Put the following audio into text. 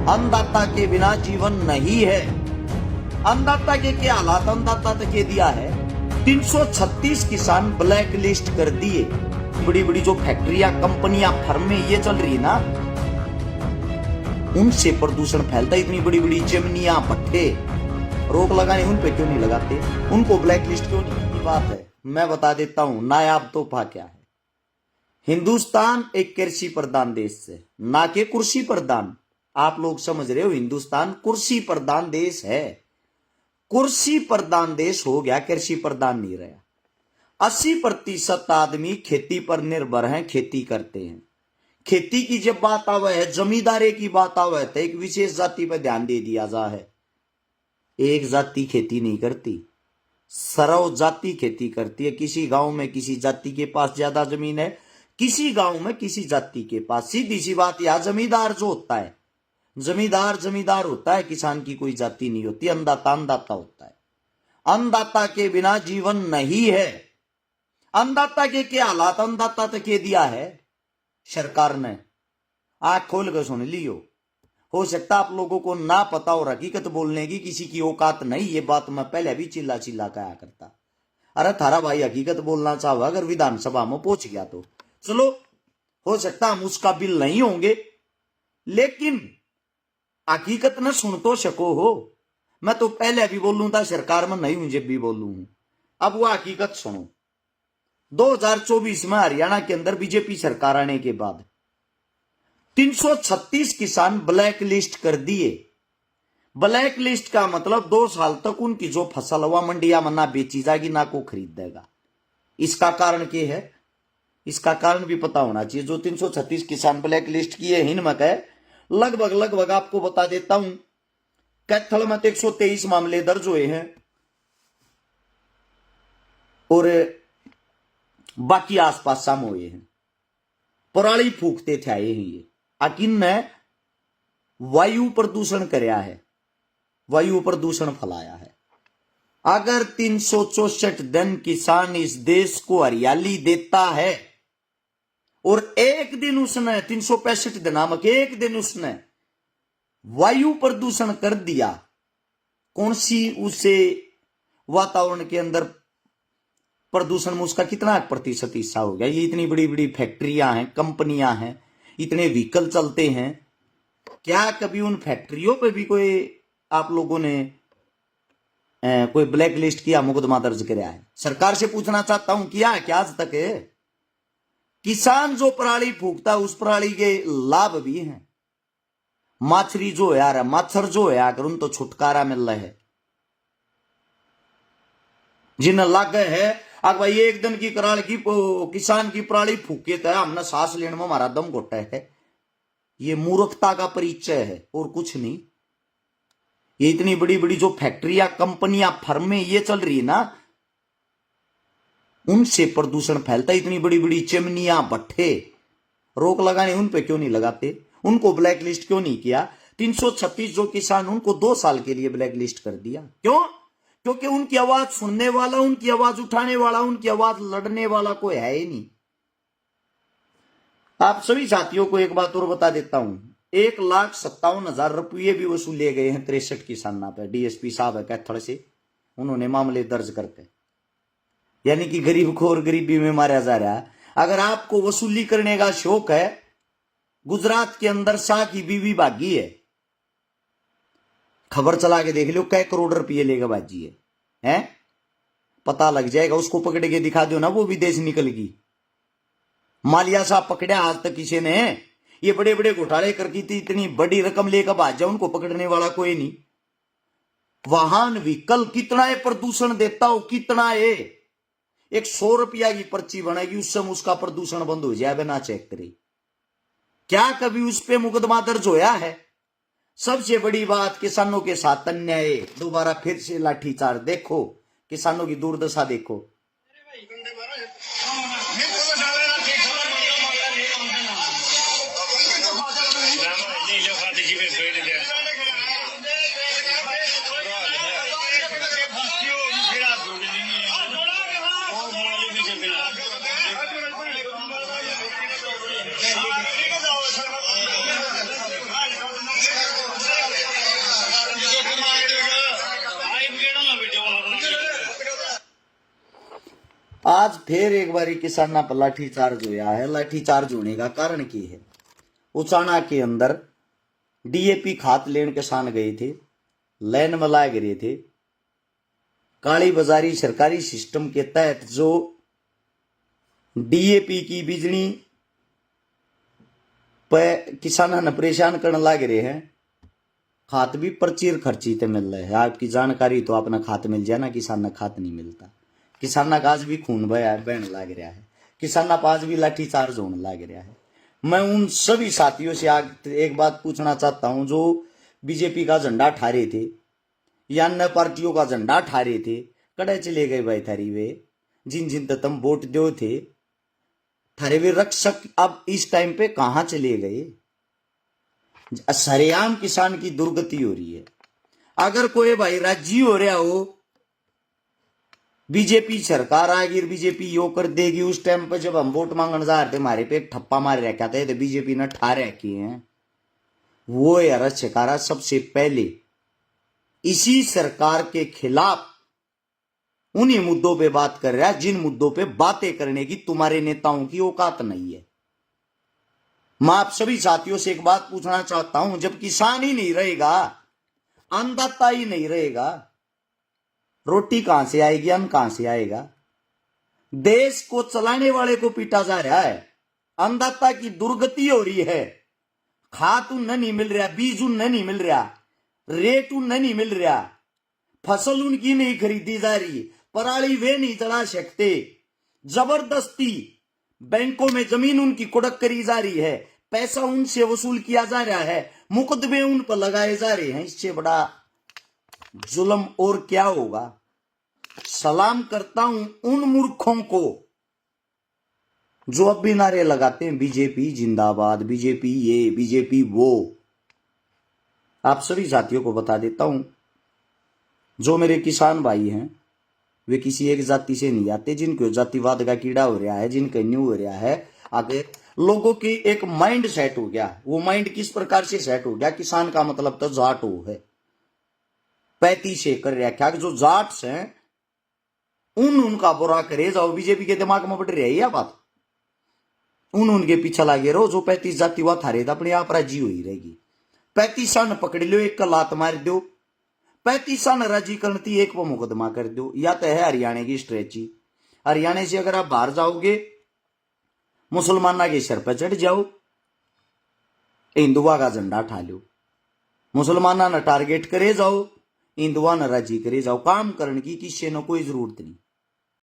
अन्नदाता के बिना जीवन नहीं है। अन्नदाता के क्या हालात अन्नदाता तक के दिया है। 336 किसान ब्लैक लिस्ट कर दिए। बड़ी बड़ी जो फैक्ट्रियां, कंपनियां, फर्में ये चल रही है ना, उनसे प्रदूषण फैलता है। इतनी बड़ी बड़ी चिमनियां, भट्ठे, रोक लगाने उन पे क्यों नहीं लगाते? उनको ब्लैक लिस्ट क्यों नहीं की बात है? मैं बता देता हूं नायाब तोहफा क्या है। हिंदुस्तान एक कृषि प्रधान देश है, ना कि कुर्सी प्रधान। आप लोग समझ रहे हो, हिंदुस्तान कुर्सी प्रधान देश है। कुर्सी प्रधान देश हो गया, कृषि प्रधान नहीं रहा। 80% आदमी खेती पर निर्भर हैं, खेती करते हैं। खेती की जब बात आवे है, जमींदारी की बात आवे तो एक विशेष जाति पर ध्यान दे दिया जा है। एक जाति खेती नहीं करती, सर्व जाति खेती करती है। किसी गांव में किसी जाति के पास ज्यादा जमीन है, किसी गांव में किसी जाति के पास। सीधी सी बात, यह जमींदार जो होता है, जमींदार होता है, किसान की कोई जाति नहीं होती। अन्नदाता अन्नदाता होता है। अन्नदाता के बिना जीवन नहीं है। अन्नदाता के क्या हालात अन्नदाता तक के दिया है सरकार ने। आंख खोल कर सुन लियो। हो सकता आप लोगों को ना पता और हकीकत बोलने की किसी की औकात नहीं। ये बात मैं पहले भी चिल्ला चिल्ला कहा करता। अरे थारा भाई हकीकत बोलना चाहो, अगर विधानसभा में पहुंच गया तो चलो, हो सकता हम उसका बिल नहीं होंगे, लेकिन हकीकत न सुन तो सको हो। मैं तो पहले भी बोलूं था, सरकार में नहीं हूं जब भी बोलूं हूं। अब वो हकीकत सुनो। 2024 में हरियाणा के अंदर बीजेपी सरकार आने के बाद 336 किसान ब्लैक लिस्ट कर दिए। ब्लैक लिस्ट का मतलब 2 साल तक उनकी जो फसल हुआ मंडिया में ना बेची जाएगी, ना को खरीद देगा। इसका कारण क्या है? इसका कारण भी पता होना चाहिए। जो 336 किसान ब्लैक लिस्ट किए हिनमत है, लगभग आपको बता देता हूं। कैथल में 123 मामले दर्ज हुए हैं और बाकी आसपास शाम हुए हैं। पराली फूकते थे आए हैं ये। अकिन ने वायु प्रदूषण कराया है, वायु प्रदूषण फैलाया है। अगर 364 दिन किसान इस देश को हरियाली देता है और एक दिन उसने 365 दिनामक एक दिन उसने वायु प्रदूषण कर दिया, कौन सी उसे वातावरण के अंदर प्रदूषण में उसका कितना प्रतिशत हिस्सा हो गया? ये इतनी बड़ी बड़ी फैक्ट्रियां हैं, कंपनियां हैं, इतने व्हीकल चलते हैं। क्या कभी उन फैक्ट्रियों पे भी कोई आप लोगों ने कोई ब्लैक लिस्ट किया, मुकदमा दर्ज कराया है? सरकार से पूछना चाहता हूं, किया है क्या आज तक? किसान जो पराली फूकता है उस पराली के लाभ भी हैं। माछरी जो है यार, मच्छर जो है यार, उन तो छुटकारा मिल रहा है। जिन्हें लागे है अगर भाई एक दिन की कराल की किसान की पराली फूके तो हमने सांस लेने में हमारा दम घोटा है। ये मूर्खता का परिचय है और कुछ नहीं। ये इतनी बड़ी बड़ी जो फैक्ट्रियां, कंपनियां, फर्में ये चल रही है ना, उनसे प्रदूषण फैलता है। इतनी बड़ी बड़ी चिमनियां, भट्ठे, रोक लगाने उन पे क्यों नहीं लगाते? उनको ब्लैक लिस्ट क्यों नहीं किया? 336 जो किसान, उनको 2 साल के लिए ब्लैक लिस्ट कर दिया। क्यों? क्योंकि उनकी आवाज सुनने वाला, उनकी आवाज उठाने वाला, उनकी आवाज लड़ने वाला कोई है ही नहीं। आप सभी साथियों को एक बात और बता देता हूं, 1,57,000 रुपये भी वसूले गए हैं 63 किसानों पे। डीएसपी साहब है कैथल से, उन्होंने मामले दर्ज करते, यानी कि गरीब को और गरीबी में मारा जा रहा है। अगर आपको वसूली करने का शौक है, गुजरात के अंदर शाह की बीवी भागी है, खबर चला के देख लो, कै करोड़ रुपये लेगा बाजी है, पता लग जाएगा। उसको पकड़ के दिखा दो ना, वो विदेश निकल गई। मालिया साहब पकड़ा आज तक किसी ने? ये बड़े बड़े घोटाले करती थी, इतनी बड़ी रकम लेकर भाज जाए, उनको पकड़ने वाला कोई नहीं। वाहन व्हीकल कितना है प्रदूषण देता हो, कितना है? एक 100 रुपया की पर्ची बनेगी, उस समय उसका प्रदूषण बंद हो जाए बिना चेक करे। क्या कभी उस पे मुकदमा दर्ज होया है? सबसे बड़ी बात, किसानों के साथ अन्याय, दोबारा फिर से लाठीचार्ज। देखो किसानों की दुर्दशा देखो। आज फिर एक बार किसाना पर लाठीचार्ज हुआ है। लाठीचार्ज होने का कारण की है? उचाना के अंदर डीएपी खाद लेन किसान गए थे, लाइन में लाए गिरे थे। काली बाजारी सरकारी सिस्टम के तहत जो डीएपी की बिजली पे किसाना ने परेशान करने लग रहे हैं। खात भी पर्ची खर्ची ते मिल रहा है। आपकी जानकारी तो अपना खात मिल जाए ना, किसान ने खात नहीं मिलता। किसाना का आज भी खून बहन लग रहा है, किसाना पास भी लाठीचार्ज होने लग रहा है। मैं उन सभी साथियों से आज एक बात पूछना चाहता हूं जो बीजेपी का झंडा ठा रहे थे या अन्य पार्टियों का झंडा ठा रहे थे, कड़े चले गए भाई थारी वे? जिन जिन तुम वोट दो थे थारे वे रक्षक अब इस टाइम पे कहां चले गए? सरेआम किसान की दुर्गति हो रही है। अगर कोई भाई राजी हो रहा हो बीजेपी सरकार आएगी, बीजेपी यो कर देगी, उस टाइम पे जब हम वोट मांगने जा रहे थे हमारे पे एक ठप्पा मार रखा था तो बीजेपी ने ठा रखे हैं, वो यार शिकारा सबसे पहले इसी सरकार के खिलाफ उन्हीं मुद्दों पे बात कर रहा है जिन मुद्दों पे बातें करने की तुम्हारे नेताओं की औकात नहीं है। मैं आप सभी साथियों से एक बात पूछना चाहता हूं, जब किसान ही नहीं रहेगा, अन्नदाता ही नहीं रहेगा, रोटी कहां से आएगी, अन्न कहां से आएगा? देश को चलाने वाले को पीटा जा रहा है, अन्नदाता की दुर्गति हो रही है। खाद उन्हें नहीं मिल रहा, बीज उन्हें नहीं मिल रहा, रेट उन्हें नहीं मिल रहा, फसल उनकी नहीं खरीदी जा रही, पराली वे नहीं चला सकते, जबरदस्ती बैंकों में जमीन उनकी कुड़क करी जा रही है, पैसा उनसे वसूल किया जा रहा है, मुकदमे उन पर लगाए जा रहे हैं। इससे बड़ा जुल्म और क्या होगा? सलाम करता हूं उन मूर्खों को जो अब भी नारे लगाते हैं बीजेपी जिंदाबाद, बीजेपी ये, बीजेपी वो। आप सभी साथियों को बता देता हूं, जो मेरे किसान भाई हैं वे किसी एक जाति से नहीं आते। जिनको जातिवाद का कीड़ा हो रहा है, जिनका न्यू हो रहा है, आगे लोगों की एक माइंड सेट हो गया। वो माइंड किस प्रकार से सेट हो गया? किसान का मतलब तो जाट हो है, 35 से कर रखा जो जाट्स हैं उनका बुरा करे जाओ। बीजेपी के दिमाग में बढ़ रही है बात, उनके पीछे लागे रहो। जो 35 जाति हुआ थारे तो अपने आप राजी हुई रहेगी। 35 सन पकड़ लो, एक का लात मार दो, 35 सन राजी करती एक पर मुकदमा कर दो। या तो है हरियाणा की स्ट्रेची, हरियाणा से अगर आप बाहर जाओगे मुसलमाना के सर पर चढ़ जाओ, हिंदुआ का झंडा ठा लो, मुसलमाना ने टारगेट करे जाओ, हिंदुआ ने राजी करे जाओ। काम करने की किसी ने कोई जरूरत नहीं।